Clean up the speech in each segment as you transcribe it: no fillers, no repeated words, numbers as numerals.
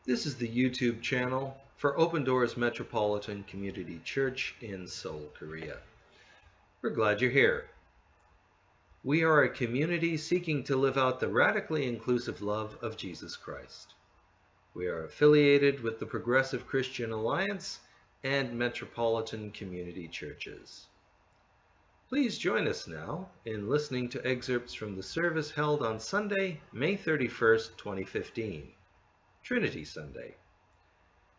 This is the YouTube channel for Open Doors Metropolitan Community Church in Seoul, Korea. We're glad you're here. We are a community seeking to live out the radically inclusive love of Jesus Christ. We are affiliated with the Progressive Christian Alliance and Metropolitan Community Churches. Please join us now in listening to excerpts from the service held on Sunday, May 31st, 2015, Trinity Sunday.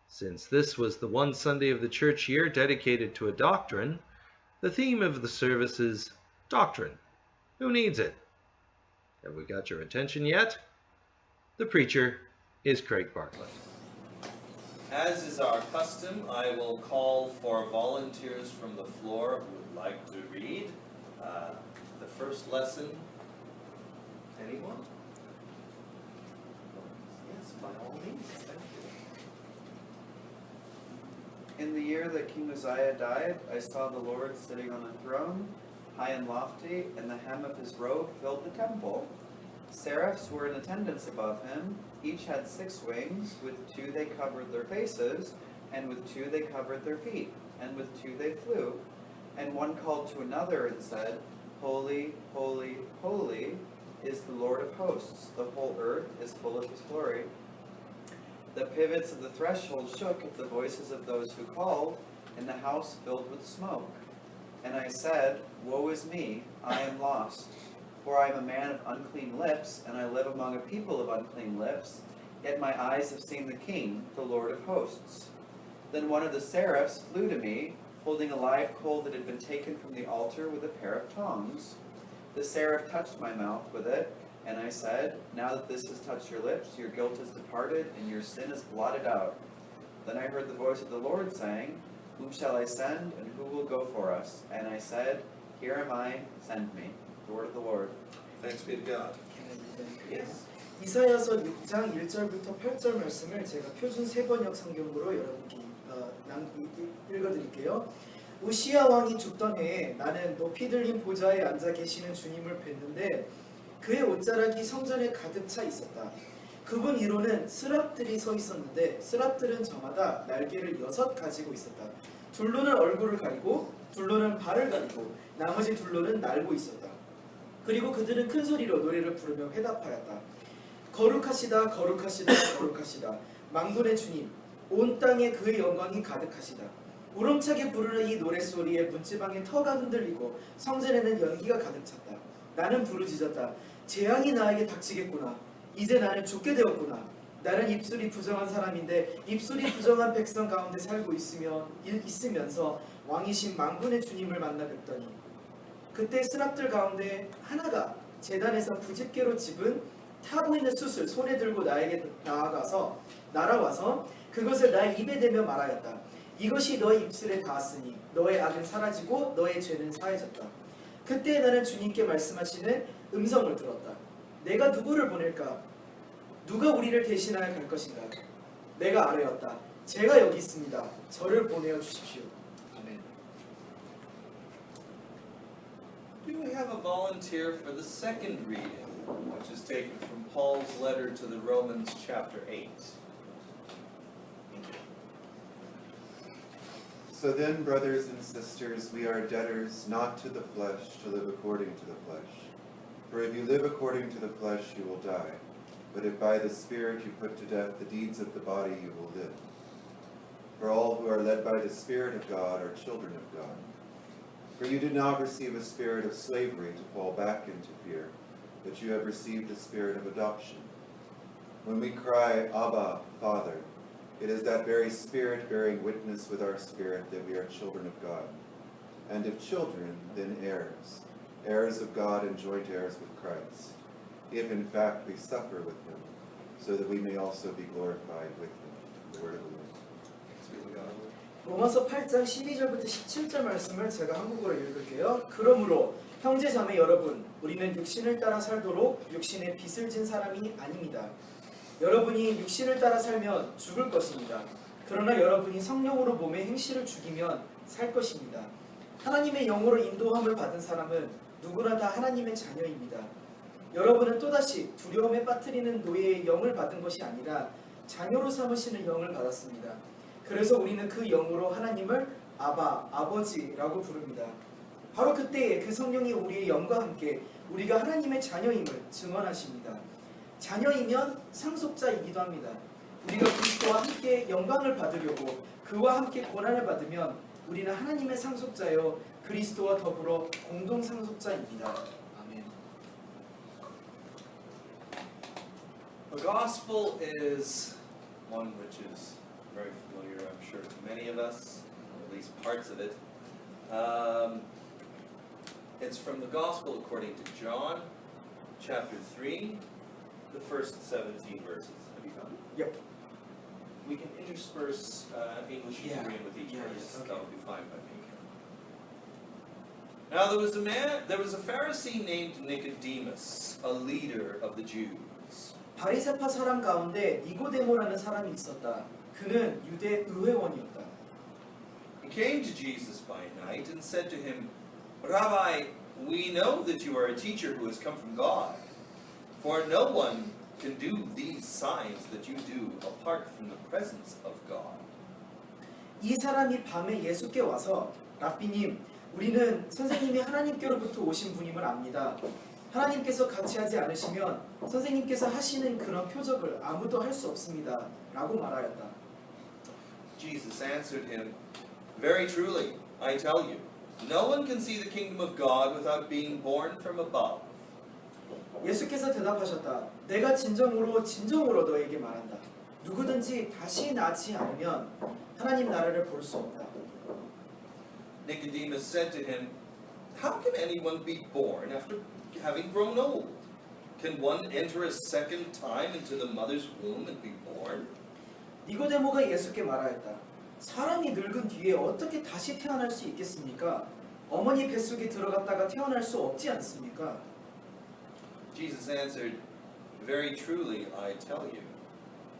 Since this was the one Sunday of the church year dedicated to a doctrine, the theme of the service is Doctrine. Who needs it? Have we got your attention yet? The preacher is Craig Bartlett. As is our custom, I will call for volunteers from the floor who would like to read the first lesson. Anyone? Yes, by all means. Thank you. In the year that King Uzziah died, I saw the Lord sitting on a throne, high and lofty, and the hem of his robe filled the temple. Seraphs were in attendance above him. Each had 6 wings. With 2 they covered their faces, and with 2 they covered their feet, and with 2 they flew. And one called to another and said, Holy, holy, holy is the Lord of hosts. The whole earth is full of his glory. The pivots of the threshold shook at the voices of those who called, and the house filled with smoke. And I said, Woe is me, I am lost. For I am a man of unclean lips, and I live among a people of unclean lips, yet my eyes have seen the King, the Lord of hosts. Then one of the seraphs flew to me, holding a live coal that had been taken from the altar with a pair of tongs. The seraph touched my mouth with it, and I said, Now that this has touched your lips, your guilt is departed, and your sin is blotted out. Then I heard the voice of the Lord saying, Whom shall I send, and who will go for us? And I said, Here am I, send me. The word of the Lord. Thanks be to God. Yes. 이사야서 6장 1절부터 8절 말씀을 제가 표준 세번역 성경으로 여러분께 읽어드릴게요. 우시야 왕이 죽던 해에 나는 높이 들린 보좌에 앉아 계시는 주님을 뵀는데 그의 옷자락이 성전에 가득 차 있었다. 그분 위로는 스랍들이 서 있었는데 스랍들은 저마다 날개를 6 가지고 있었다. 둘로는 얼굴을 가리고 둘로는 발을 가리고 나머지 둘로는 날고 있었다. 그리고 그들은 큰 소리로 노래를 부르며 회답하였다. 거룩하시다 거룩하시다 거룩하시다 만군의 주님 온 땅에 그의 영광이 가득하시다. 우렁차게 부르는 이 노랫소리에 문지방의 터가 흔들리고 성전에는 연기가 가득 찼다. 나는 부르짖었다. 재앙이 나에게 닥치겠구나. 이제 나는 죽게 되었구나. 나는 입술이 부정한 사람인데 입술이 부정한 백성 가운데 살고 있으면서 왕이신 만군의 주님을 만나 뵙더니 그때 스랍들 가운데 하나가 제단에서 부집개로 집은 타고 있는 숯을 손에 들고 나에게 날아와서 그것을 나의 입에 대며 말하였다. 이것이 너의 입술에 닿았으니 너의 악은 사라지고 너의 죄는 사해졌다. 그때 나는 주님께 말씀하시는 음성을 들었다. 내가 누구를 보낼까? 누가 우리를 대신하여 갈 것인가? 내가 아뢰었다. 제가 여기 있습니다. 저를 보내어 주십시오. 아멘. Do we have a volunteer for the second reading, which is taken from Paul's letter to the Romans chapter 8? So then, brothers and sisters, we are debtors not to the flesh to live according to the flesh. For if you live according to the flesh, you will die. But if by the Spirit you put to death the deeds of the body, you will live. For all who are led by the Spirit of God are children of God. For you did not receive a spirit of slavery to fall back into fear, but you have received a spirit of adoption. When we cry, Abba, Father, it is that very Spirit bearing witness with our spirit that we are children of God. And if children, then heirs, heirs of God and joint heirs with Christ, if in fact we suffer with him, so that we may also be glorified with him. The word of the Lord. Thanks be to God. 로마서 8장 12절부터 17절 말씀을 제가 한국어로 읽을게요. 그러므로 형제 자매 여러분, 우리는 육신을 따라 살도록 육신에 빚을 진 사람이 아닙니다. 여러분이 육신을 따라 살면 죽을 것입니다. 그러나 여러분이 성령으로 몸의 행실을 죽이면 살 것입니다. 하나님의 영으로 인도함을 받은 사람은 누구나 다 하나님의 자녀입니다. 여러분은 또다시 두려움에 빠뜨리는 노예의 영을 받은 것이 아니라 자녀로 삼으시는 영을 받았습니다. 그래서 우리는 그 영으로 하나님을 아바, 아버지라고 부릅니다. 바로 그때에 그 성령이 우리의 영과 함께 우리가 하나님의 자녀임을 증언하십니다. 자녀이면 상속자이기도 합니다. 우리가 그리스도와 함께 영광을 받으려고 그와 함께 고난을 받으면 우리는 하나님의 상속자여 그리스도와 더불어 공동 상속자입니다. 아멘. The gospel is one which is very familiar, I'm sure, to many of us, or at least parts of it. It's from the gospel according to John, chapter 3, the first 17 verses. Have you found it? Yep. We can intersperse English and Yeah. Korean with each Yeah, verse. okay. That would be fine by me. Now there was a Pharisee named Nicodemus, a leader of the Jews. 바리새파 사람 가운데 니고데모라는 사람이 있었다. 그는 유대 의회원이었다. He came to Jesus by night and said to him, Rabbi, we know that you are a teacher who has come from God, for no one can do these signs that you do apart from the presence of God. 이 사람이 밤에 예수께 와서 랍비님, 우리는 선생님이 하나님께로부터 오신 분임을 압니다. 하나님께서 같이 하지 않으시면 선생님께서 하시는 그런 표적을 아무도 할 수 없습니다. 라고 말하였다. Jesus answered him, Very truly, I tell you, no one can see the kingdom of God without being born from above. 예수께서 대답하셨다. 내가 진정으로 너에게 말한다. 누구든지 다시 낳지 않으면 하나님 나라를 볼 수 없다. Nicodemus said to him, How can anyone be born after having grown old? Can one enter a second time into the mother's womb and be born? 니고데모가 예수께 말하였다. 사람이 늙은 뒤에 어떻게 다시 태어날 수 있겠습니까? 어머니 뱃속에 들어갔다가 태어날 수 없지 않습니까? Jesus answered, Very truly, I tell you,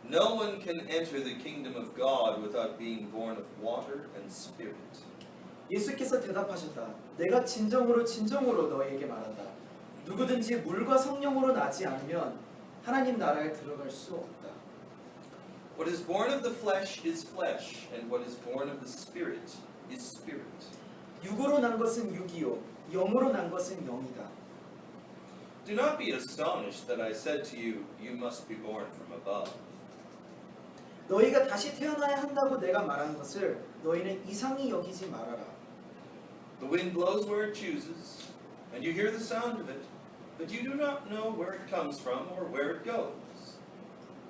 no one can enter the kingdom of God without being born of water and spirit. 예수께서 대답하셨다. 내가 진정으로 너에게 말한다. 누구든지 물과 성령으로 나지 않으면 하나님 나라에 들어갈 수 없다. What is born of the flesh is flesh, and what is born of the spirit is spirit. 육으로 난 것은 육이요, 영으로 난 것은 영이다. Do not be astonished that I said to you, You must be born from above. 너희가 다시 태어나야 한다고 내가 말한 것을 너희는 이상히 여기지 말아라. The wind blows where it chooses, and you hear the sound of it, but you do not know where it comes from or where it goes.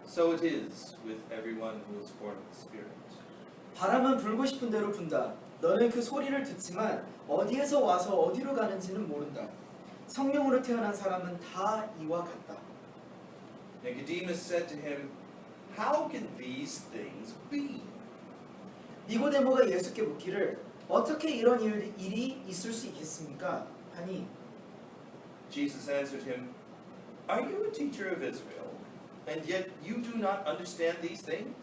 So it is with everyone who is born of the Spirit. 바람은 불고 싶은 대로 분다. 너는 그 소리를 듣지만 어디에서 와서 어디로 가는지는 모른다. 성령으로 태어난 사람은 다 이와 같다. Nicodemus said to him, How can these things be? 니고데모가 예수께 묻기를 어떻게 이런 일이 있을 수 있겠습니까? 하니 Jesus answered him, Are you a teacher of Israel, and yet you do not understand these things?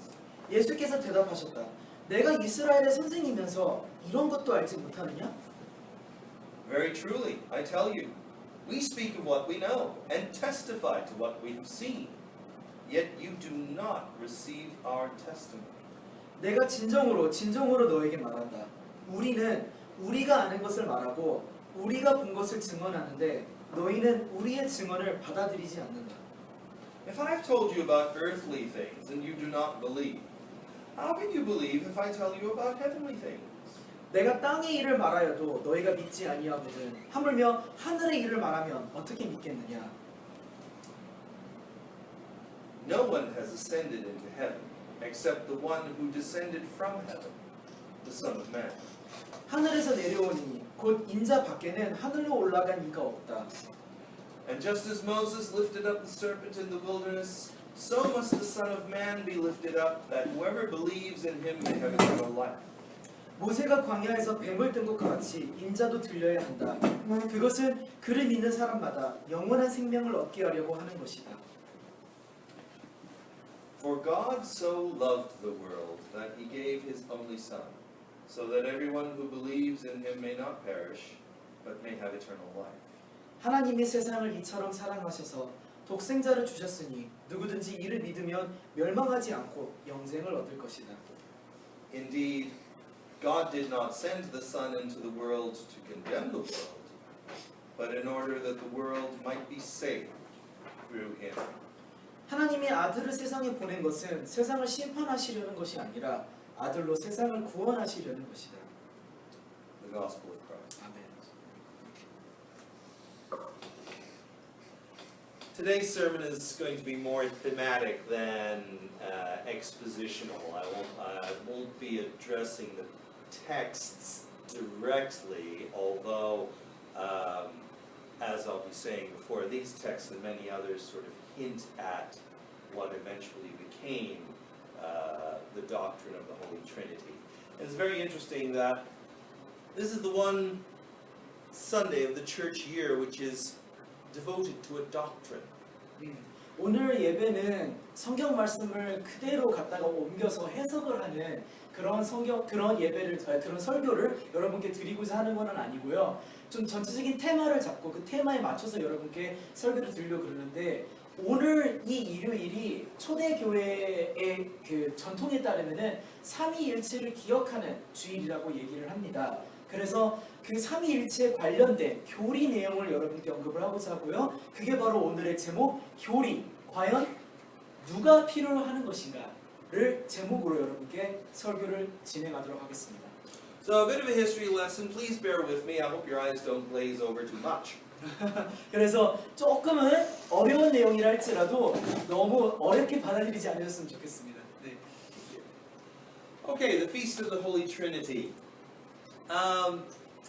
예수께서 대답하셨다. 내가 이스라엘의 선생이면서 이런 것도 알지 못하느냐? Very truly, I tell you, we speak of what we know and testify to what we have seen, yet you do not receive our testimony. 내가 진정으로 너에게 말한다. 우리는 우리가 아는 것을 말하고 우리가 본 것을 증언하는데 너희는 우리의 증언을 받아들이지 않는다. If I have told you about earthly things and you do not believe, how can you believe if I tell you about heavenly things? 내가 땅의 일을 말하여도 너희가 믿지 아니하거든. 하물며 하늘의 일을 말하면 어떻게 믿겠느냐? No one has ascended into heaven except the one who descended from heaven, the Son of Man. 하늘에서 내려오니 곧 인자 밖에는 하늘로 올라간 이가 없다. And just as Moses lifted up the serpent in the wilderness, so must the Son of Man be lifted up, that whoever believes in him may have eternal life. 모세가 광야에서 뱀을 든 것과 같이 인자도 들려야 한다. 그것은 그를 믿는 사람마다 영원한 생명을 얻게 하려고 하는 것이다. For God so loved the world that he gave his only Son, so that everyone who believes in him may not perish, but may have eternal life. 하나님이 세상을 이처럼 사랑하셔서 독생자를 주셨으니 누구든지 이를 믿으면 멸망하지 않고 영생을 얻을 것이다. Indeed, God did not send the Son into the world to condemn the world, but in order that the world might be saved through him. 하나님의 아들을 세상에 보낸 것은 세상을 심판하시려는 것이 아니라 아들로 세상을 구원하시려는 것이다. The gospel of Christ. 아멘. Today's sermon is going to be more thematic than expositional. I won't be addressing the texts directly, although, as I'll be saying before, these texts and many others sort of hint at what eventually became the doctrine of the Holy Trinity. And it's very interesting that this is the one Sunday of the church year which is devoted to a doctrine. 오늘 예배는 성경 말씀을 그대로 갖다가 옮겨서 해석을 하는 그런 그런 설교를 여러분께 드리고자 하는 것은 아니고요. 좀 전체적인 테마를 잡고 그 테마에 맞춰서 여러분께 설교를 드리려고 그러는데 오늘 이 일요일이 초대교회의 그 전통에 따르면은 삼위일체를 기억하는 주일이라고 얘기를 합니다. 그래서 그 삼위일체에 관련된 교리 내용을 여러분께 언급을 하고자 하고요. 그게 바로 오늘의 제목 교리. 과연 누가 필요로 하는 것인가를 제목으로 여러분께 설교를 진행하도록 하겠습니다. So a bit of a history lesson. Please bear with me. I hope your eyes don't glaze over too much. 그래서 조금은 어려운 내용이라 할지라도 너무 어렵게 받아들이지 않으셨으면 좋겠습니다. 네. Okay, the Feast of the Holy Trinity.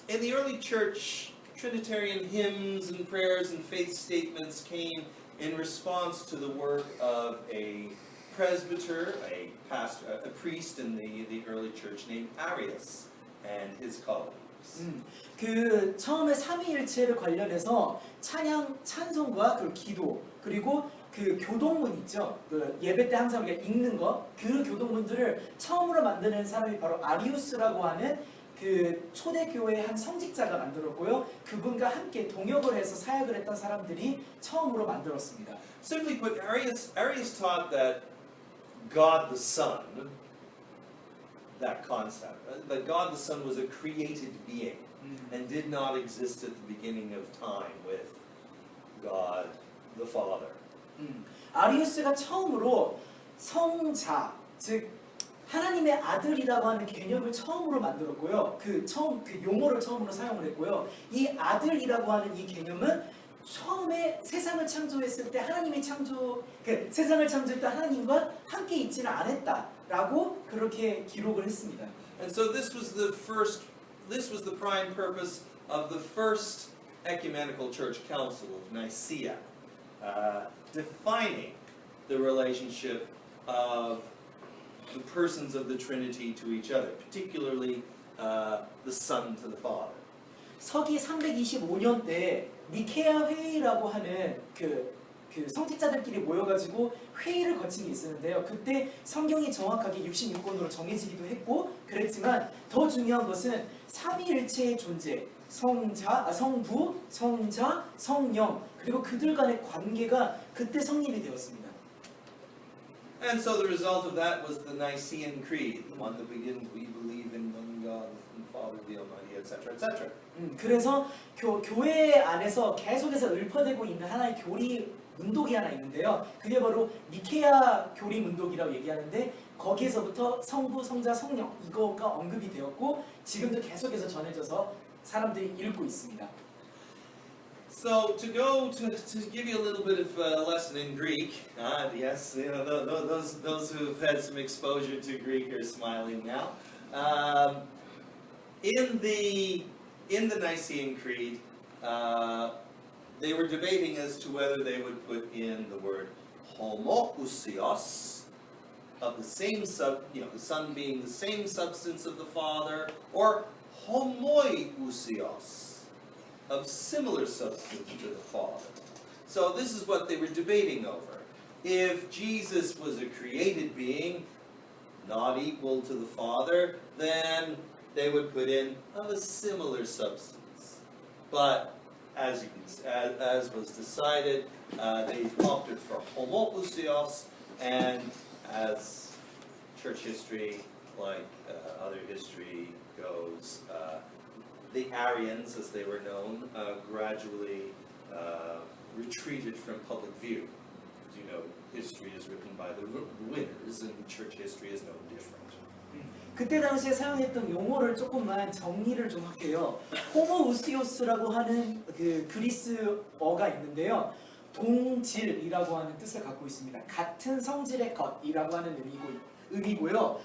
In the early church, Trinitarian hymns and prayers and faith statements came in response to the work of a presbyter, a pastor, a priest in the early church named Arius and his colleagues. 그 처음에 삼위일체를 관련해서 찬송과 그 기도 그리고 그 교동문 있죠. 그 예배 때 항상 우리가 읽는 거, 그 교동문들을 처음으로 만드는 사람이 바로 아리우스라고 하는 그 초대교회의 한 성직자가 만들었고요. 그분과 함께 동역을 해서 사역을 했던 사람들이 처음으로 만들었습니다. Simply put, Arius taught that God the Son, that concept, that God the Son was a created being and did not exist at the beginning of time with God the Father. 아리우스가 처음으로 성자, 즉 하나님의 아들이라고 하는 개념을 처음으로 만들었고요. 그 용어를 처음으로 사용을 했고요. 이 아들이라고 하는 이 개념은 처음에 세상을 창조했을 때 세상을 창조할 때 하나님과 함께 있지는 않았다라고 그렇게 기록을 했습니다. And so this was the prime purpose of the first ecumenical church council of Nicaea, defining the relationship of the persons of the Trinity to each other, particularly the Son to the Father. 서기 325년 때 니케아 회의라고 하는 그 성직자들끼리 모여가지고 회의를 거친 게 있었는데요. 그때 성경이 정확하게 66권으로 정해지기도 했고 그랬지만 더 중요한 것은 삼위일체의 존재, 성부, 성자, 성령 그리고 그들 간의 관계가 그때 성립이 되었습니다. And so the result of that was the Nicene Creed, the one that begins, we believe in one God, the Father, the Almighty, etc., etc. 그래서 교회 안에서 계속해서 읊어대고 있는 하나의 교리 문독이 하나 있는데요. 그게 바로 니케아 교리 문독이라고 얘기하는데 거기에서부터 성부, 성자, 성령 이거가 언급이 되었고 지금도 계속해서 전해져서 사람들이 읽고 있습니다. So to give you a little bit of a lesson in Greek, yes, you know, those who've had some exposure to Greek are smiling now. In the Nicene Creed, they were debating as to whether they would put in the word homoousios, of the same the Son being the same substance of the Father, or homoiousios, of similar substance to the Father. So this is what they were debating over. If Jesus was a created being, not equal to the Father, then they would put in of a similar substance. But as was decided, They opted for homoousios, and as church history, like other history goes, the Arians, as they were known, gradually retreated from public view. As you know, history is written by the winners, and church history is no different. 그때 당시에 사용했던 용어를 조금만 정리를 좀 할게요. 호모우시오스라고 하는 그 그리스어가 있는데요. 동질이라고 하는 뜻을 갖고 있습니다. 같은 성질의 것이라고 하는 의미고요.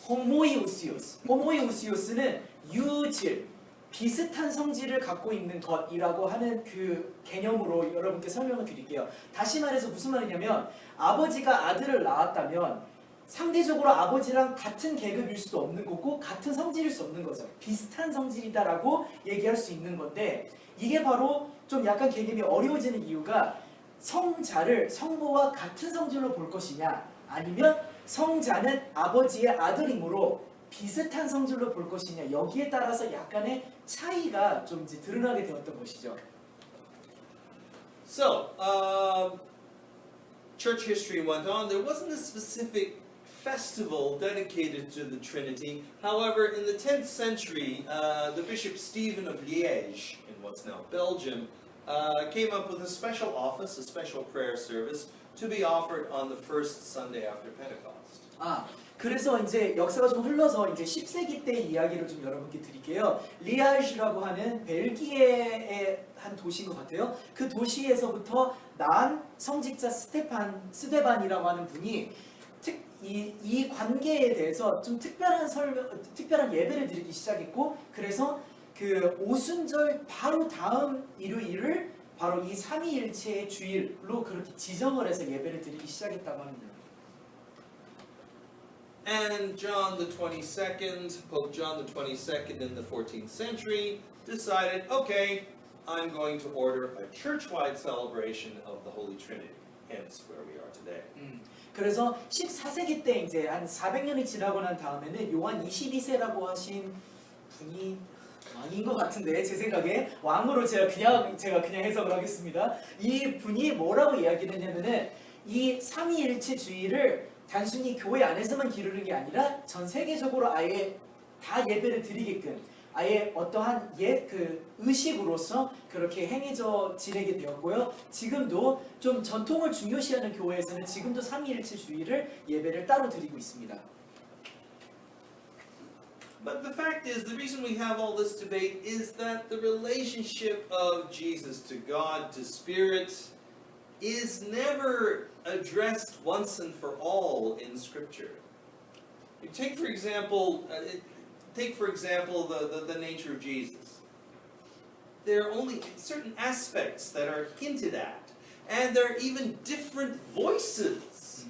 호모이우시오스는 유질, 비슷한 성질을 갖고 있는 것이라고 하는 그 개념으로 여러분께 설명을 드릴게요. 다시 말해서 무슨 말이냐면 아버지가 아들을 낳았다면 상대적으로 아버지랑 같은 계급일 수도 없는 거고 같은 성질일 수 없는 거죠. 비슷한 성질이다라고 얘기할 수 있는 건데 이게 바로 좀 약간 개념이 어려워지는 이유가 성자를 성부와 같은 성질로 볼 것이냐 아니면 성자는 아버지의 아들이므로 비슷한 성질로 볼 것이냐 여기에 따라서 약간의 차이가 좀 이제 드러나게 되었던 것이죠. So, church history went on. There wasn't a specific festival dedicated to the Trinity. However, in the 10th century, the Bishop Stephen of Liège, in what's now Belgium, came up with a special office, a special prayer service, to be offered on the first Sunday after Pentecost. 그래서 이제 역사가 좀 흘러서 이제 10세기 때 이야기를 좀 여러분께 드릴게요. 리아ዥ라고 하는 벨기에의 한 도시인 것 같아요. 그 도시에서부터 난 성직자 스테반이라고 하는 분이 이 관계에 대해서 좀 특별한 예배를 드리기 시작했고, 그래서 그 오순절 바로 다음 일요일을 바로 이 삼위일체의 주일로 그렇게 지정을 해서 예배를 드리기 시작했다고 합니다. And John the 22nd, Pope John the 22nd in the 14th century, decided, okay, I'm going to order a church-wide celebration of the Holy Trinity, hence where we are today. 그래서 14세기 때 이제 한 400년이 지나고 난 다음에는 요한 22세라고 하신 분이 왕인 것 같은데 제 생각에 왕으로 제가 그냥 해석을 하겠습니다. 이 분이 뭐라고 이야기를 했냐면은 이 삼위일체 주의를 단순히 교회 안에서만 기르는 게 아니라 전 세계적으로 아예 다 예배를 드리게끔 아예 어떠한 그 의식으로서 그렇게 행해져 지내게 되었고요. 지금도 좀 전통을 중요시하는 교회에서는 지금도 삼위일체 주의를 예배를 따로 드리고 있습니다. But the fact is, the reason we have all this debate is that the relationship of Jesus to God, to Spirit, is never addressed once and for all in Scripture. You take, for example, the nature of Jesus. There are only certain aspects that are hinted at, and there are even different voices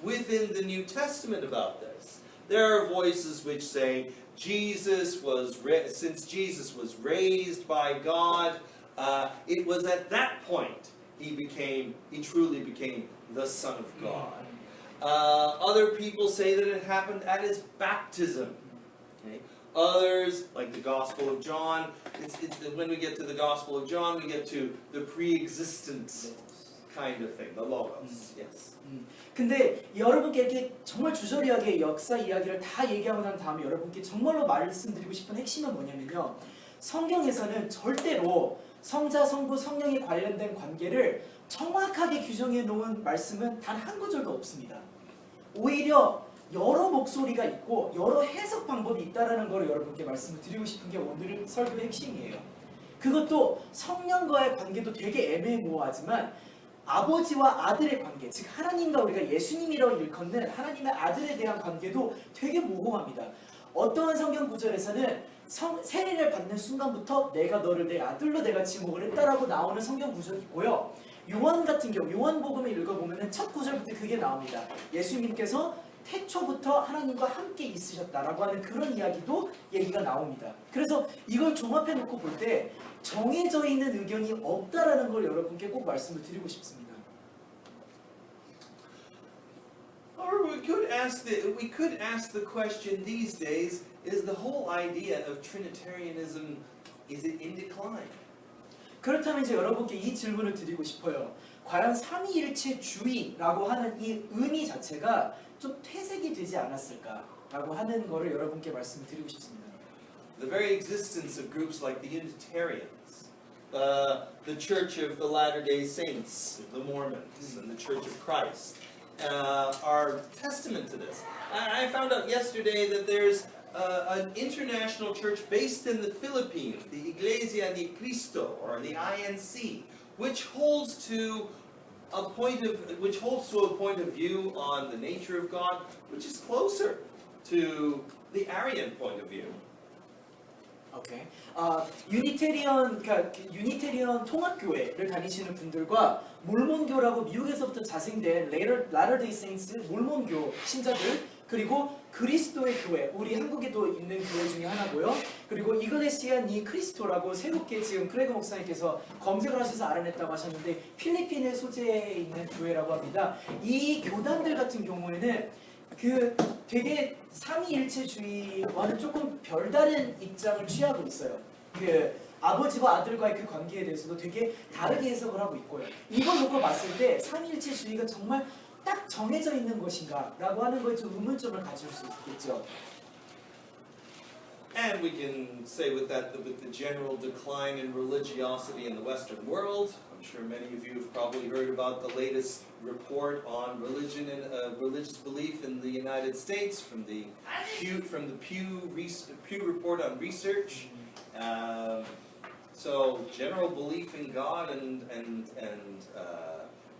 within the New Testament about this. There are voices which say since Jesus was raised by God, it was at that point he truly became the Son of God. Other people say that it happened at his baptism. Okay? Others, like the Gospel of John, when we get to the Gospel of John, we get to the pre-existent kind of thing, the Logos. Yes. 근데 여러분께 이렇게 정말 주저리하게 역사 이야기를 다 얘기하고 난 다음에 여러분께 정말로 말씀드리고 싶은 핵심은 뭐냐면요. 성경에서는 절대로 성자, 성부, 성령에 관련된 관계를 정확하게 규정해 놓은 말씀은 단 한 구절도 없습니다. 오히려 여러 목소리가 있고 여러 해석 방법이 있다라는 걸 여러분께 말씀을 드리고 싶은 게 오늘 설교의 핵심이에요. 그것도 성령과의 관계도 되게 애매모호하지만 아버지와 아들의 관계, 즉 하나님과 우리가 예수님이라고 일컫는 하나님의 아들에 대한 관계도 되게 모호합니다. 어떠한 성경 구절에서는 세례를 받는 순간부터 내가 너를 내 아들로 내가 지목을 했다라고 나오는 성경 구절이 있고요. 요한 같은 경우, 요한복음을 읽어보면 첫 구절부터 그게 나옵니다. 예수님께서 태초부터 하나님과 함께 있으셨다라고 하는 그런 얘기가 나옵니다. 그래서 이걸 종합해 놓고 볼 때 정해져 있는 의견이 없다라는 걸 여러분께 꼭 말씀을 드리고 싶습니다. Or we could ask the question these days: is the whole idea of Trinitarianism, is it in decline? 그렇다면 이제 여러분께 이 질문을 드리고 싶어요. 과연 삼위일체주의라고 하는 이 의미 자체가 좀 퇴색이 되지 않았을까라고 하는 거를 여러분께 말씀드리고 싶습니다. The very existence of groups like the Unitarians, the Church of the Latter-day Saints, the Mormons, and the Church of Christ are testament to this. I found out yesterday that there's an international church based in the Philippines, the Iglesia ni Cristo, or the INC, which holds to a point of view on the nature of God, which is closer to the Arian point of view. 오케이. 유니테리언 통합교회를 다니시는 분들과 몰몬교라고 미국에서부터 자생된 라터데이 세인츠 몰몬교 신자들, 그리고 그리스도의 교회, 우리 한국에도 있는 교회 중에 하나고요. 그리고 이글레시아 니 크리스토라고 새롭게 지금 크레그 목사님께서 검색을 하셔서 알아냈다고 하셨는데 필리핀의 소재에 있는 교회라고 합니다. 이 교단들 같은 경우에는 되게 삼위일체주의와는 조금 별다른 입장을 취하고 있어요. 아버지와 아들과의 그 관계에 대해서도 되게 다르게 해석을 하고 있고요. 이걸 놓고 봤을 때 삼위일체주의가 정말 딱 정해져 있는 것인가 라고 하는 거에 좀 의문점을 가질 수 있겠죠. And we can say with the general decline in religiosity in the Western world, I'm sure many of you have probably heard about the latest report on religion and religious belief in the United States from the Pew report on research. So general belief in God and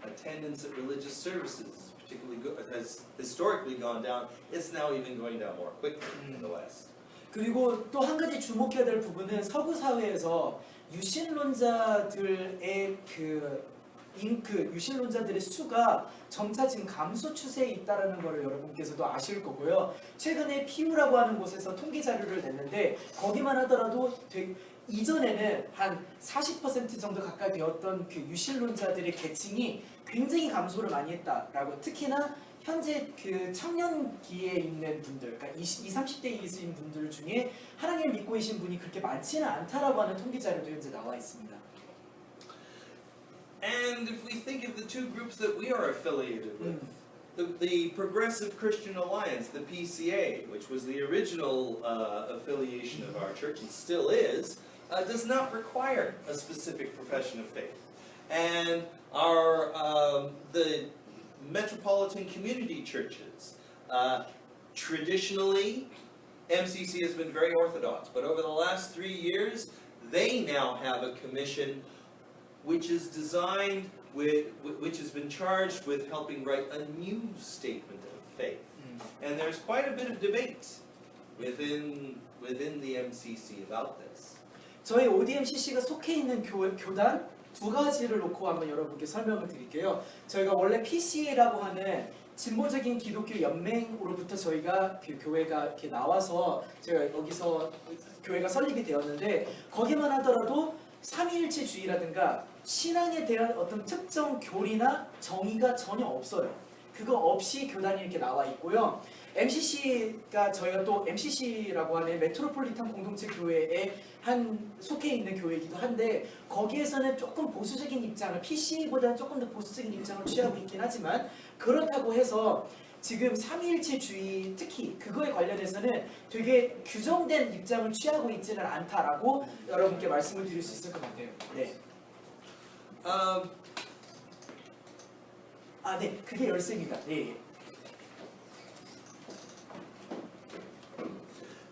attendance at religious services, particularly has historically gone down. It's now even going down more quickly in the West. 그리고 또 한 가지 주목해야 될 부분은 서구 사회에서 유신론자들의 수가 점차 지금 감소 추세에 있다라는 것을 여러분께서도 아실 거고요. 최근에 피우라고 하는 곳에서 통계 자료를 냈는데 거기만 하더라도 이전에는 한 40% 정도 가까이 되었던 그 유신론자들의 계층이 굉장히 감소를 많이 했다라고, 특히나 현재 그 청년기에 있는 분들, 그러니까 20, 30대에 있으신 분들 중에 하나님을 믿고 계신 분이 그렇게 많지는 않다라고 하는 통계 자료도 현재 나와 있습니다. And if we think of the two groups that we are affiliated with, the Progressive Christian Alliance, the PCA, which was the original affiliation of our church and still is, does not require a specific profession of faith. And the metropolitan community churches, traditionally, MCC has been very orthodox, but over the last 3 years, they now have a commission which is designed which has been charged with helping write a new statement of faith. And there's quite a bit of debate within the MCC about this. 저희 ODMCC가 속해 있는 교단 두 가지를 놓고 한번 여러분께 설명을 드릴게요. 저희가 원래 PCA라고 하는 진보적인 기독교 연맹으로부터 저희가 그 교회가 이렇게 나와서 제가 여기서 교회가 설립이 되었는데, 거기만 하더라도 삼위일체주의라든가 신앙에 대한 어떤 특정 교리나 정의가 전혀 없어요. 그거 없이 교단이 이렇게 나와 있고요. MCC가 저희가 또 MCC라고 하는 메트로폴리탄 공동체 교회에 한 속해 있는 교회이기도 한데, 거기에서는 조금 보수적인 입장을, PC보다는 조금 더 보수적인 입장을 취하고 있긴 하지만, 그렇다고 해서 지금 삼위일체주의 특히 그거에 관련해서는 되게 규정된 입장을 취하고 있지는 않다라고 여러분께 말씀을 드릴 수 있을 것 같아요. 네. 네, 그게 열쇠입니다. 네.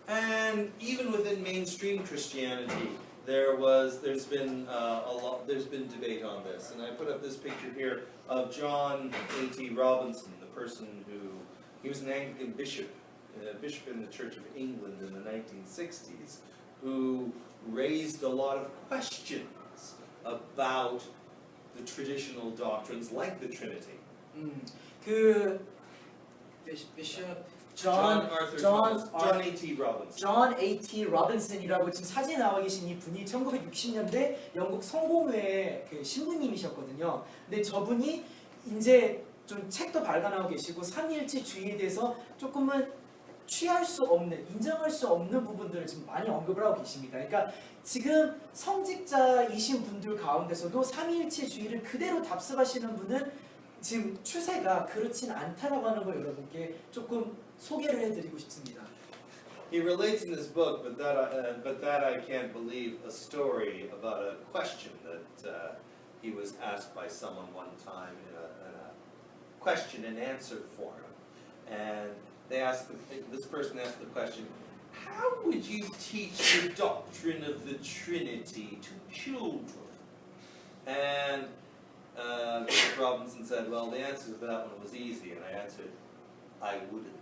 And even within mainstream Christianity, there's been debate on this. And I put up this picture here of John A.T. Robinson, the person he was an Anglican bishop, a bishop in the Church of England in the 1960s, who raised a lot of questions about the traditional doctrines like the Trinity. Bishop John A.T. Robinson. John A.T. Robinson이라고 지금 사진에 나와 계신 이 분이 1960년대 영국 성공회의 그 신부님이셨거든요. 근데 저분이 이제 좀 책도 발간하고 계시고 삼위일체주의에 대해서 조금은 취할 수 없는, 인정할 수 없는 부분들을 지금 많이 언급을 하고 계십니다. 그러니까 지금 성직자이신 분들 가운데서도 삼위일체주의를 그대로 답습하시는 분은 지금 추세가 그렇진 않다라고 하는 걸 여러분께 조금 소개를 해드리고 싶습니다. He relates in this book, but that I can't believe, a story about a question that he was asked by someone one time in a question and answer forum, and this person asked the question, "How would you teach the doctrine of the Trinity to children?" And Mr. Robinson said, "Well, the answer to that one was easy," and I answered, "I wouldn't."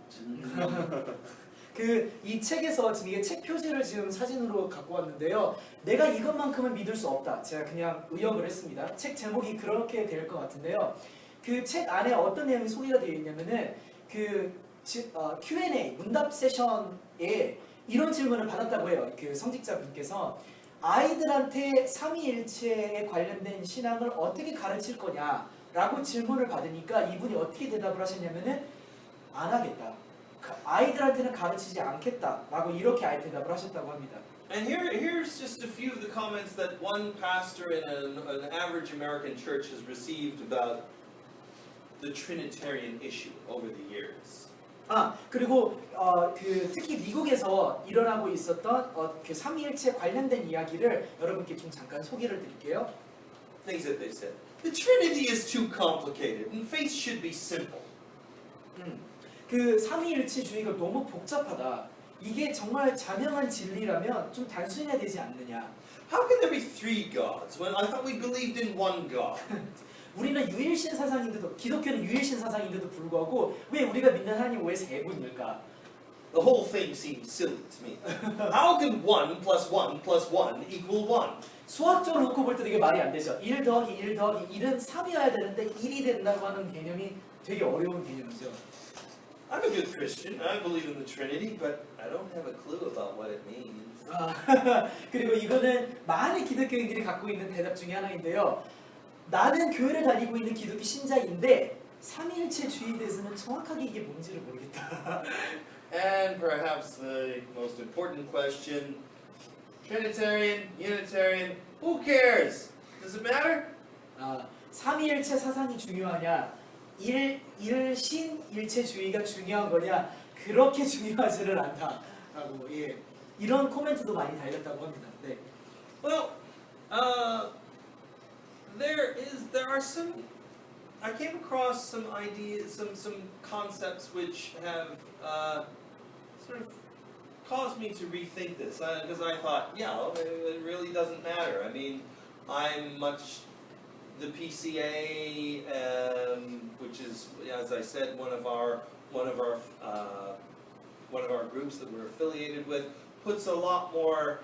이 책에서 지금 이게 책 표지를 지금 사진으로 갖고 왔는데요. 내가 이것만큼은 믿을 수 없다. 제가 그냥 의역을 했습니다. 책 제목이 그렇게 될 것 같은데요. 그 책 안에 어떤 내용이 소개가 되어 있냐면은 Q&A 문답 세션에 이런 질문을 받았다고 해요. 그 성직자분께서 아이들한테 삼위일체에 관련된 신앙을 어떻게 가르칠 거냐라고 질문을 받으니까 이분이 어떻게 대답을 하셨냐면은 안 하겠다. 아이들한테는 가르치지 않겠다라고 이렇게 아예 대답을 하셨다고 합니다. And here's just a few of the comments that one pastor in an average American church has received about the Trinitarian issue over the years. 그리고 특히 미국에서 일어나고 있었던 그 삼위일체 관련된 이야기를 여러분께 좀 잠깐 소개를 드릴게요. Things that they said. The Trinity is too complicated, and faith should be simple. 그 삼위일체주의가 너무 복잡하다. 이게 정말 자명한 진리라면 좀 단순해야 되지 않느냐. How can there be three gods when I thought we believed in one God? 우리는 유일신 사상인데도 기독교는 유일신 사상인데도 불구하고 왜 우리가 믿는 하나님 왜 세 분일까? The whole thing seems silly to me. How can 1 plus 1 plus 1 equal 1? 수학적으로 놓고 볼 때도 이게 말이 안 되죠. 1 더하기 1 더하기 1은 3이어야 되는데 1이 된다고 하는 개념이 되게 어려운 개념이죠. I'm a good Christian. I believe in the Trinity, but I don't have a clue about what it means. 그리고 이거는 많은 기독교인들이 갖고 있는 대답 중에 하나인데요. 나는 교회를 다니고 있는 기독교 신자인데 삼위일체주의에 대해서는 정확하게 이게 뭔지를 모르겠다. And perhaps the most important question, Trinitarian, Unitarian, who cares? Does it matter? 삼위일체 사상이 중요하냐? 일신일체주의가 중요한 거냐? 그렇게 중요하지는 않다라고 이런 코멘트도 많이 달렸다고 합니다. 네. Well, I came across some ideas, some concepts which have sort of caused me to rethink this, because I thought, yeah, it really doesn't matter. I mean, I'm much the PCA, which is, as I said, one of our groups that we're affiliated with, puts a lot more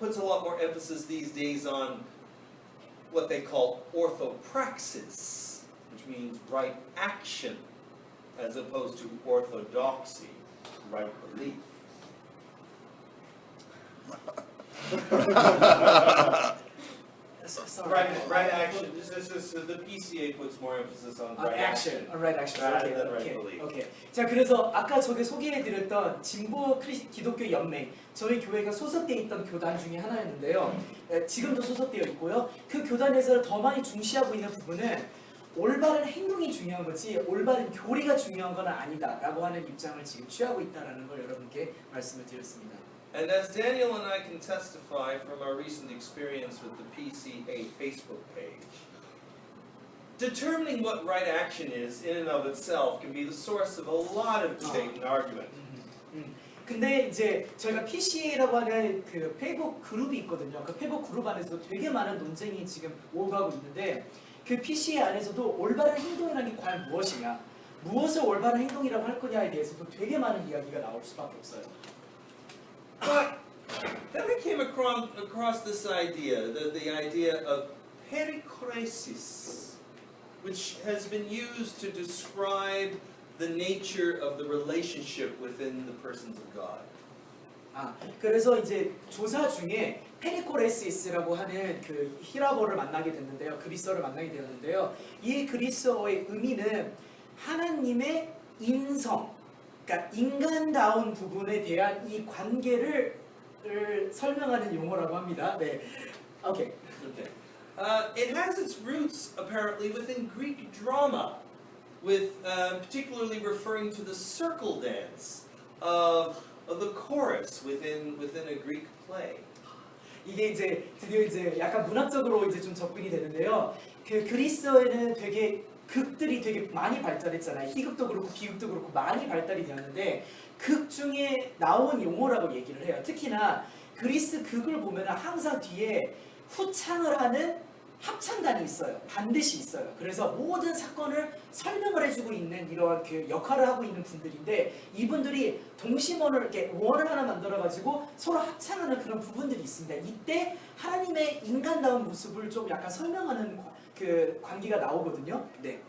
emphasis these days on what they call orthopraxis, which means right action, as opposed to orthodoxy, right belief. Right action. The PCA puts more emphasis on right action. Right action. rather than right belief. 오케이. 자, 그래서 아까 저게 소개해드렸던 진보 기독교 연맹, 저희 교회가 소속되어 있던 교단 중에 하나였는데요. 지금도 소속되어 있고요. 그 교단에서 더 많이 중시하고 있는 부분은 올바른 행동이 중요한 거지 올바른 교리가 중요한 건 아니다라고 하는 입장을 지금 취하고 있다라는 걸 여러분께 말씀을 드렸습니다. And as Daniel and I can testify from our recent experience with the PCA Facebook page, determining what right action is in and of itself can be the source of a lot of debate and argument. 근데 이제 저희가 PCA라고 하는 그 페이북 그룹이 있거든요. 그 페이북 그룹 안에서도 되게 많은 논쟁이 지금 오가고 있는데 그 PCA 안에서도 올바른 행동이라는 게 과연 무엇이냐, 무엇을 올바른 행동이라고 할 거냐에 대해서도 되게 많은 이야기가 나올 수밖에 없어요. But then I came across this idea, the idea of perichoresis, which has been used to describe the nature of the relationship within the persons of God. 그래서 이제 조사 중에 페리코레시스라고 하는 그 히라보를 만나게 됐는데요. 그리스어를 만나게 되었는데요. 이 그리스어의 의미는 하나님의 인성, 그러니까 인간다운 부분에 대한 이 관계를 설명하는 용어라고 합니다. 네, 오케이. Okay. It has its roots apparently within Greek drama, with particularly referring to the circle dance of the chorus within a Greek play. 이게 이제 드디어 이제 약간 문학적으로 이제 좀 접근이 되는데요. 그 그리스어에는 되게 극들이 되게 많이 발달했잖아요. 희극도 그렇고 비극도 그렇고 많이 발달이 되었는데 극 중에 나온 용어라고 얘기를 해요. 특히나 그리스 극을 보면 항상 뒤에 후창을 하는 합창단이 있어요. 반드시 있어요. 그래서 모든 사건을 설명을 해주고 있는 이런 그 역할을 하고 있는 분들인데 이분들이 동심원을 이렇게 원을 하나 만들어가지고 서로 합창하는 그런 부분들이 있습니다. 이때 하나님의 인간다운 모습을 좀 약간 설명하는 그 관계가 나오거든요. 네.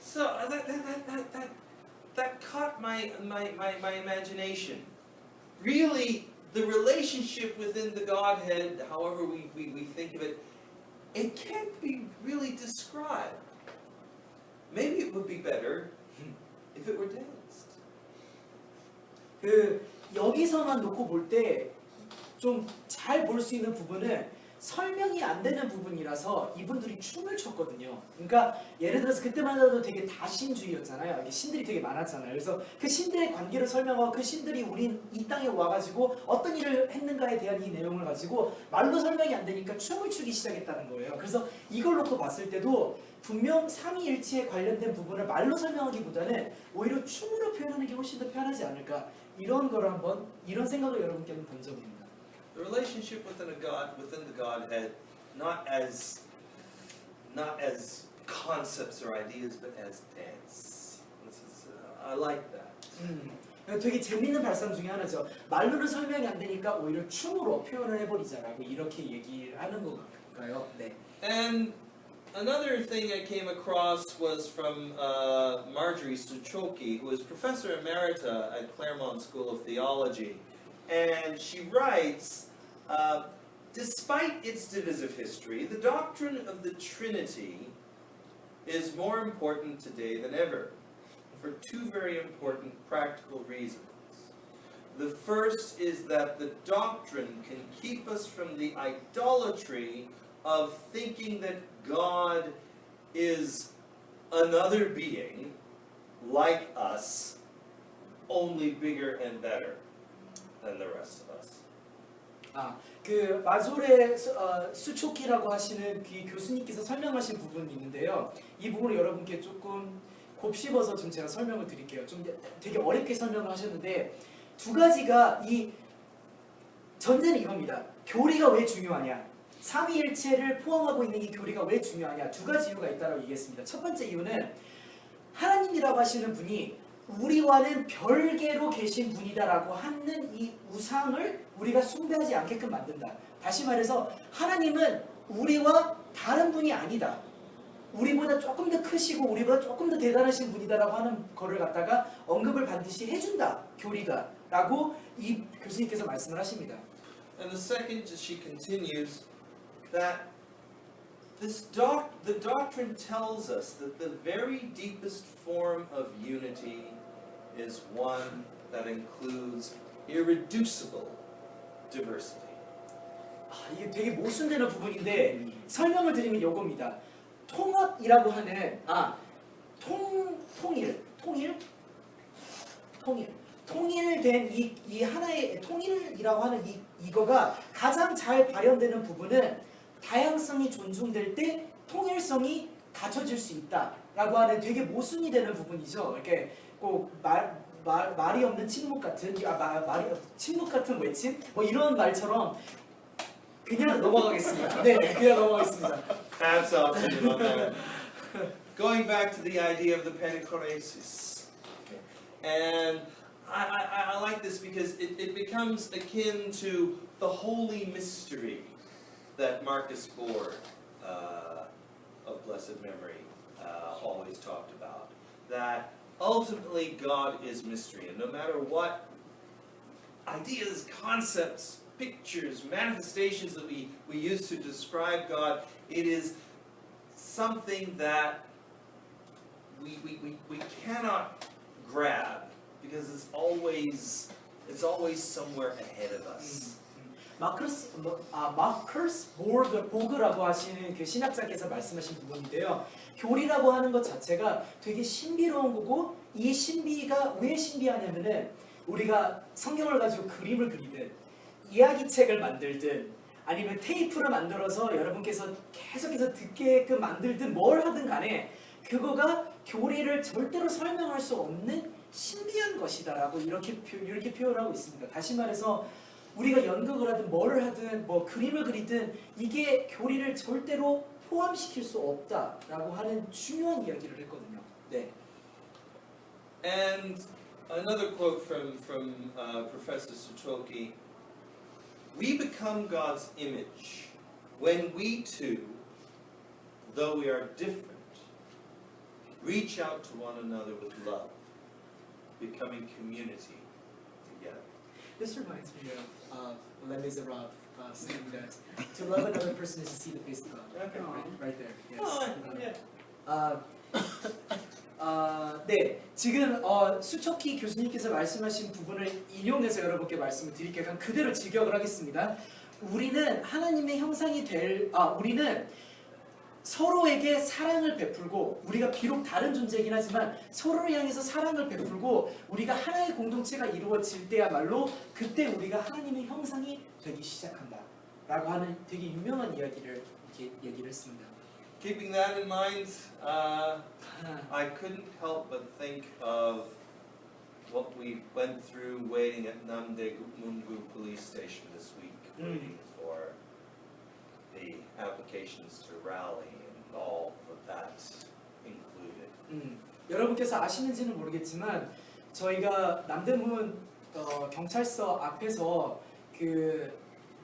So that caught my imagination. Really, the relationship within the Godhead, however we think of it, it can't be really described. Maybe it would be better if it were danced. 그 여기서만 놓고 볼 때 좀 잘 볼 수 있는 부분은 설명이 안 되는 부분이라서 이분들이 춤을 췄거든요. 그러니까 예를 들어서 그때만 해도 되게 다신주의였잖아요. 이게 신들이 되게 많았잖아요. 그래서 그 신들의 관계를 설명하고 그 신들이 우리 이 땅에 와가지고 어떤 일을 했는가에 대한 이 내용을 가지고 말로 설명이 안 되니까 춤을 추기 시작했다는 거예요. 그래서 이걸 놓고 봤을 때도 분명 삼위일체에 관련된 부분을 말로 설명하기보다는 오히려 춤으로 표현하는 게 훨씬 더 편하지 않을까 이런 거를 한번 이런 생각을 여러분께 한번 던져봅니다. The relationship within the Godhead, not as concepts or ideas, but as dance. I like that. 되게 재밌는 발상 중에 하나죠. 말로는 설명이 안 되니까 오히려 춤으로 표현을 해버리자라고 이렇게 얘기를 하는 건가요? 네. And another thing I came across was from Marjorie Suchoki, who is professor emerita at Claremont School of Theology. And she writes, despite its divisive history, the doctrine of the Trinity is more important today than ever, for two very important practical reasons. The first is that the doctrine can keep us from the idolatry of thinking that God is another being like us, only bigger and better than the rest of us. 그 마조레 수초키라고 하시는 그 교수님께서 설명하신 부분이 있는데요. 이 부분을 여러분께 조금 곱씹어서 좀 제가 설명을 드릴게요. 좀 되게 어렵게 설명을 하셨는데 두 가지가 이 전제는 이겁니다. 교리가 왜 중요하냐? 삼위일체를 포함하고 있는 이 교리가 왜 중요하냐? 두 가지 이유가 있다고 얘기했습니다. 첫 번째 이유는 하나님이라고 하시는 분이 우리와는 별개로 계신 분이다라고 하는 이 우상을 우리가 숭배하지 않게끔 만든다. 다시 말해서 하나님은 우리와 다른 분이 아니다. 우리보다 조금 더 크시고 우리보다 조금 더 대단하신 분이다라고 하는 거를 갖다가 언급을 반드시 해준다. 교리가 라고 이 교수님께서 말씀을 하십니다. And the second, she continues, that the doctrine tells us that the very deepest form of unity is one that includes irreducible diversity. 이게 되게 모순되는 부분인데 설명을 드리면 이겁니다. 통합이라고 하는 통일된 이 하나의 통일이라고 하는 이거가 가장 잘 발현되는 부분은 다양성이 존중될 때 통일성이 갖춰질 수 있다라고 하는 되게 모순이 되는 부분이죠. 이렇게 꼭 말이 없는 침묵 같은 침묵 같은 외침 뭐 이런 말처럼 그냥 넘어가겠습니다. 네, 그냥 넘어가겠습니다. Hats off to you on that. Going back to the idea of the Pentecoresis, and I like this because it becomes akin to the holy mystery that Marcus Borg, of blessed memory, always talked about. That ultimately God is mystery, and no matter what ideas, concepts, pictures, manifestations that we use to describe God, it is something that we cannot grab because it's always somewhere ahead of us. 마커스 보그라고 하시는 그 신학자께서 말씀하신 부분인데요. 교리라고 하는 것 자체가 되게 신비로운 거고 이 신비가 왜 신비하냐면은 우리가 성경을 가지고 그림을 그리든 이야기책을 만들든 아니면 테이프를 만들어서 여러분께서 계속해서 듣게끔 만들든 뭘 하든 간에 그거가 교리를 절대로 설명할 수 없는 신비한 것이다라고 이렇게 표현하고 있습니다. 다시 말해서 우리가 연극을 하든 뭘 하든 뭐 그림을 그리든 이게 교리를 절대로 포함시킬 수 없다라고 하는 중요한 이야기를 했거든요. 네. And another quote from Professor Sutoki: "We become God's image when we too, though we are different, reach out to one another with love, becoming community together." This reminds me of Les Miserables saying that to love another person is to see the face of God. Okay. Right there. Yes. Oh, yeah. 네, 지금 수초키 교수님께서 말씀하신 부분을 인용해서 여러분께 말씀을 드릴게요. 그냥 그대로 직역을 하겠습니다. 우리는 하나님의 형상이 우리는 서로에게 사랑을 베풀고 우리가 비록 다른 존재이긴 하지만 서로를 향해서 사랑을 베풀고 우리가 하나의 공동체가 이루어질 때야말로 그때 우리가 하나님의 형상이 되기 시작한다 라고 하는 되게 유명한 이야기를 이렇게 얘기를 했습니다. Keeping that in mind, I couldn't help but think of what we went through waiting at Namdaemungu police station this week, waiting for the applications to rally and all of that included. 여러분께서 아시는지는 모르겠지만 저희가 남대문 경찰서 앞에서 그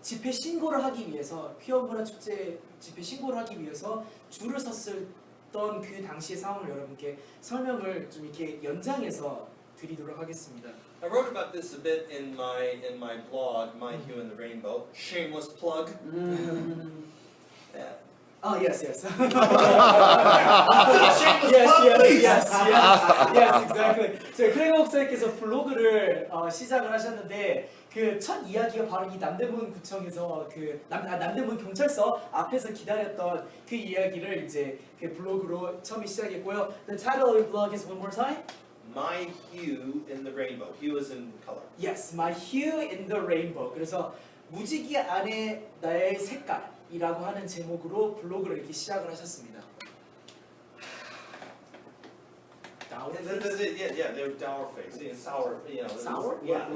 집회 신고를 하기 위해서 퀴어 문화 축제 집회 신고를 하기 위해서 줄을 섰었던 그 당시의 상황을 여러분께 설명을 좀 이렇게 연장해서 드리도록 하겠습니다. I wrote about this a bit in my blog, My Hue and the Rainbow. Shameless plug. Yeah. Oh yes. yes, exactly. 저희 크레이거 목사님께서 블로그를 시작을 하셨는데 그 첫 이야기가 바로 이 남대문 구청에서 그 남대문 경찰서 앞에서 기다렸던 그 이야기를 이제 그 블로그로 처음 시작했고요. The title of the blog is one more time. My Hue in the Rainbow. Hue is in color. Yes, my hue in the rainbow. 그래서 무지개 안에 나의 색깔이라고 하는 제목으로 블로그를 이렇게 시작을 하셨습니다. Yeah, they're dour face, sour, you know. Sour? Yeah.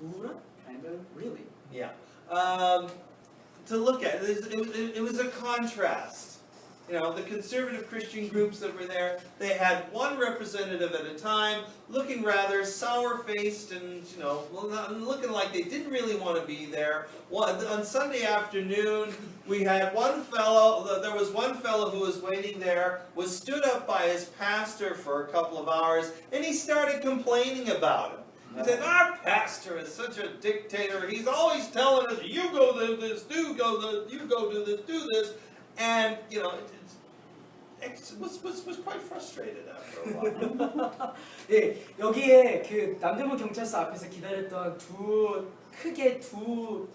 우울한? Really? Yeah. To look at it was a contrast. You know, the conservative Christian groups that were there, they had one representative at a time, looking rather sour-faced and, you know, looking like they didn't really want to be there. On Sunday afternoon, we had there was one fellow who was waiting there, was stood up by his pastor for a couple of hours, and he started complaining about him. He said, our pastor is such a dictator. He's always telling us, you go do this, you go do this, do this. And, you know, it was quite frustrated after a while. 네, 여기에 그 남대문 경찰서 앞에서 기다렸던 크게 두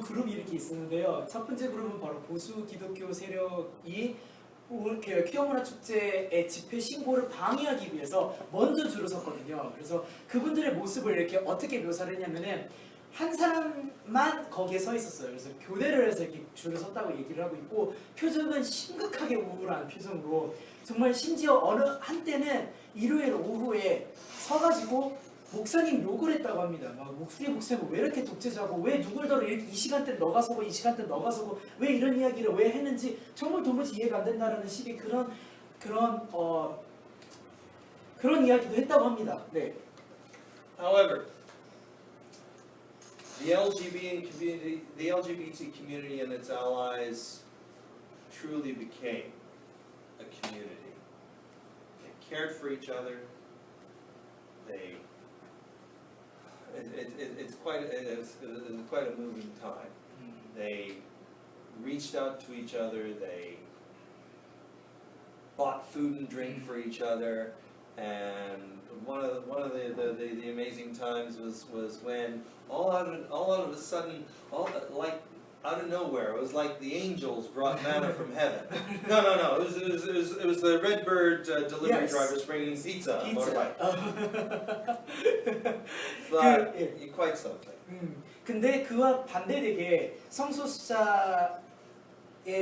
그룹이 이렇게 있었는데요. 첫 번째 그룹은 바로 보수 기독교 세력이 퀴어 문화 축제의 집회 신고를 방해하기 위해서 먼저 줄을 섰거든요. 그래서 그분들의 모습을 이렇게 어떻게 묘사를 했냐면은 한 사람만 거기에 서 있었어요. 그래서 교대를 해서 이렇게 줄을 섰다고 얘기를 하고 있고 표정은 심각하게 우울한 표정으로 정말 심지어 어느 한때는 일요일 오후에 서가지고 목사님 욕을 했다고 합니다. 막 목소리 목사님 왜 이렇게 독재자고 왜 누굴더러 이렇게 이 시간대 너가 서고 이 시간대 너가 서고 왜 이런 이야기를 왜 했는지 정말 도무지 이해가 안 된다라는 식의 그런 이야기도 했다고 합니다. 네. However, the LGBT community and its allies truly became a community. They cared for each other. It's quite a moving time. They reached out to each other. They bought food and drink for each other. And one of the amazing times was when all out of a sudden, out of nowhere, it was like the angels brought manna from heaven. No. It was the Redbird delivery Yes. drivers bringing pizza on a Pizza. motorbike. But quite something. 근데 그와 반대되게 성소수자의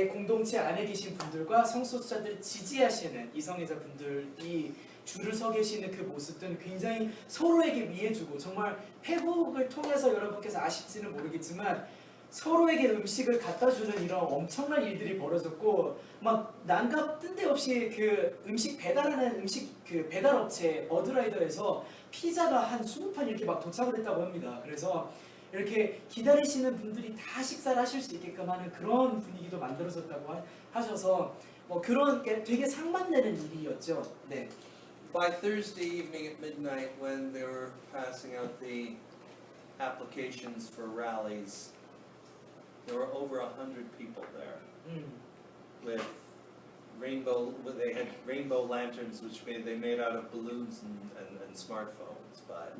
공동체 안에 계신 분들과 성소수자들을 지지하시는 이성애자 분들이 줄을 서 계시는 그 모습들은 굉장히 서로에게 위해주고 정말 페북을 통해서 여러분께서 아실지는 모르겠지만 서로에게 음식을 갖다주는 이런 엄청난 일들이 벌어졌고 막 난갑 뜬데없이 그 음식 배달하는 음식 그 배달 업체 버드라이더에서 피자가 한 20판 이렇게 막 도착을 했다고 합니다. 그래서 이렇게 기다리시는 분들이 다 식사를 하실 수 있게끔 하는 그런 분위기도 만들어졌다고 하셔서 뭐 그런 게 되게 상반되는 일이었죠. 네. By Thursday evening at midnight, when they were passing out the applications for rallies, there were over 100 people there with rainbow. They had rainbow lanterns, which they made out of balloons and smartphones. But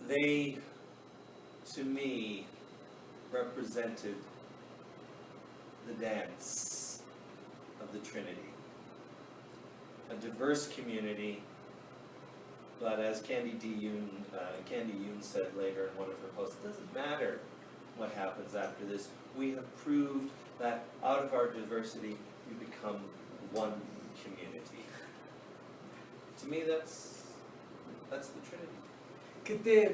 they, to me, represented the dance of the Trinity. A diverse community, but as Candy Yoon said later in one of her posts, it doesn't matter what happens after this. We have proved that out of our diversity, we become one community. To me, that's the Trinity. 그때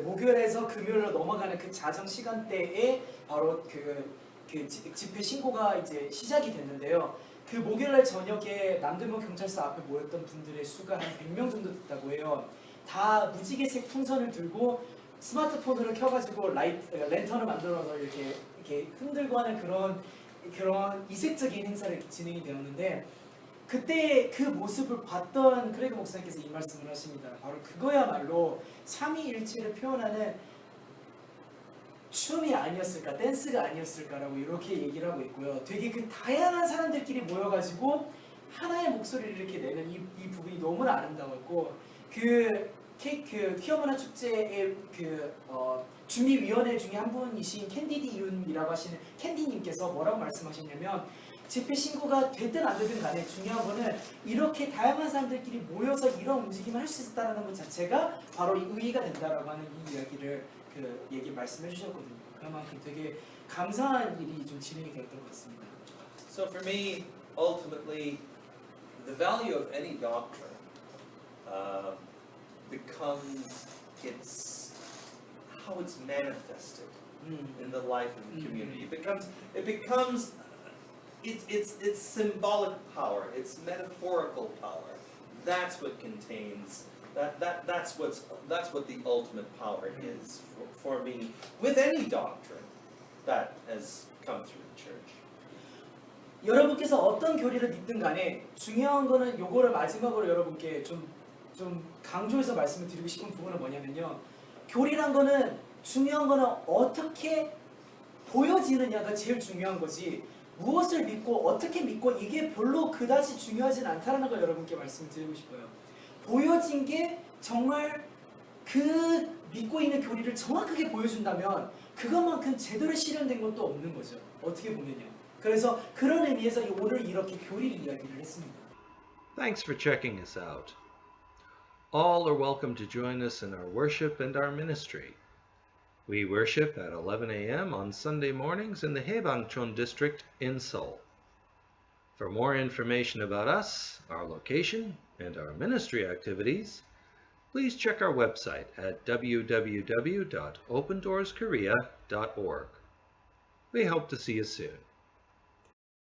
목요일에서 금요일로 넘어가는 그 자정 시간대에 바로 그 집회 신고가 이제 시작이 됐는데요. 그 목요일날 저녁에 남대문 경찰서 앞에 모였던 분들의 수가 한 100명 정도 됐다고 해요. 다 무지개색 풍선을 들고 스마트폰으로 켜가지고 랜턴을 만들어서 이렇게 흔들고 하는 그런 이색적인 행사를 진행이 되었는데 그때 그 모습을 봤던 크레이그 목사님께서 이 말씀을 하십니다. 바로 그거야말로 삼위일체를 표현하는 춤이 아니었을까, 댄스가 아니었을까라고 이렇게 얘기를 하고 있고요. 되게 그 다양한 사람들끼리 모여가지고 하나의 목소리를 이렇게 내는 이 부분이 너무나 아름다웠고 그 퀴어 문화 축제의 준비위원회 중에 한 분이신 캔디디 윤이라고 하시는 캔디님께서 뭐라고 말씀하셨냐면 집회 신고가 됐든 안 되든 간에 중요한 거는 이렇게 다양한 사람들끼리 모여서 이런 움직임을 할 수 있다는 것 자체가 바로 이 의의가 된다라고 하는 이 이야기를 말씀해 주셨거든요. 그만큼 되게 감사한 일이 좀 진행이 되었던 것 같습니다. So for me, ultimately, the value of any doctrine becomes how it's manifested in the life of the community. It becomes its symbolic power, its metaphorical power. That's what contains. That's what the ultimate power is for me with any doctrine that has come through the church. 여러분께서 어떤 교리를 믿든 간에 중요한 거는 요거를 마지막으로 여러분께 좀 강조해서 말씀을 드리고 싶은 부분은 뭐냐면요. 교리란 거는 중요한 거는 어떻게 보여지느냐가 제일 중요한 거지. 무엇을 믿고 어떻게 믿고 이게 별로 그다지 중요하진 않다는 걸 여러분께 말씀드리고 싶어요. 보여진 게 정말 그 믿고 있는 교리를 정확하게 보여준다면 그것만큼 제대로 실현된 것도 없는 거죠. 어떻게 보면요. 그래서 그런 의미에서 오늘 이렇게 교리 이야기를 했습니다. Thanks for checking us out. All are welcome to join us in our worship and our ministry. We worship at 11 a.m. on Sunday mornings in the Haebangchon district in Seoul. For more information about us, our location, and our ministry activities, please check our website at www.opendooorskorea.org. We hope to see you soon.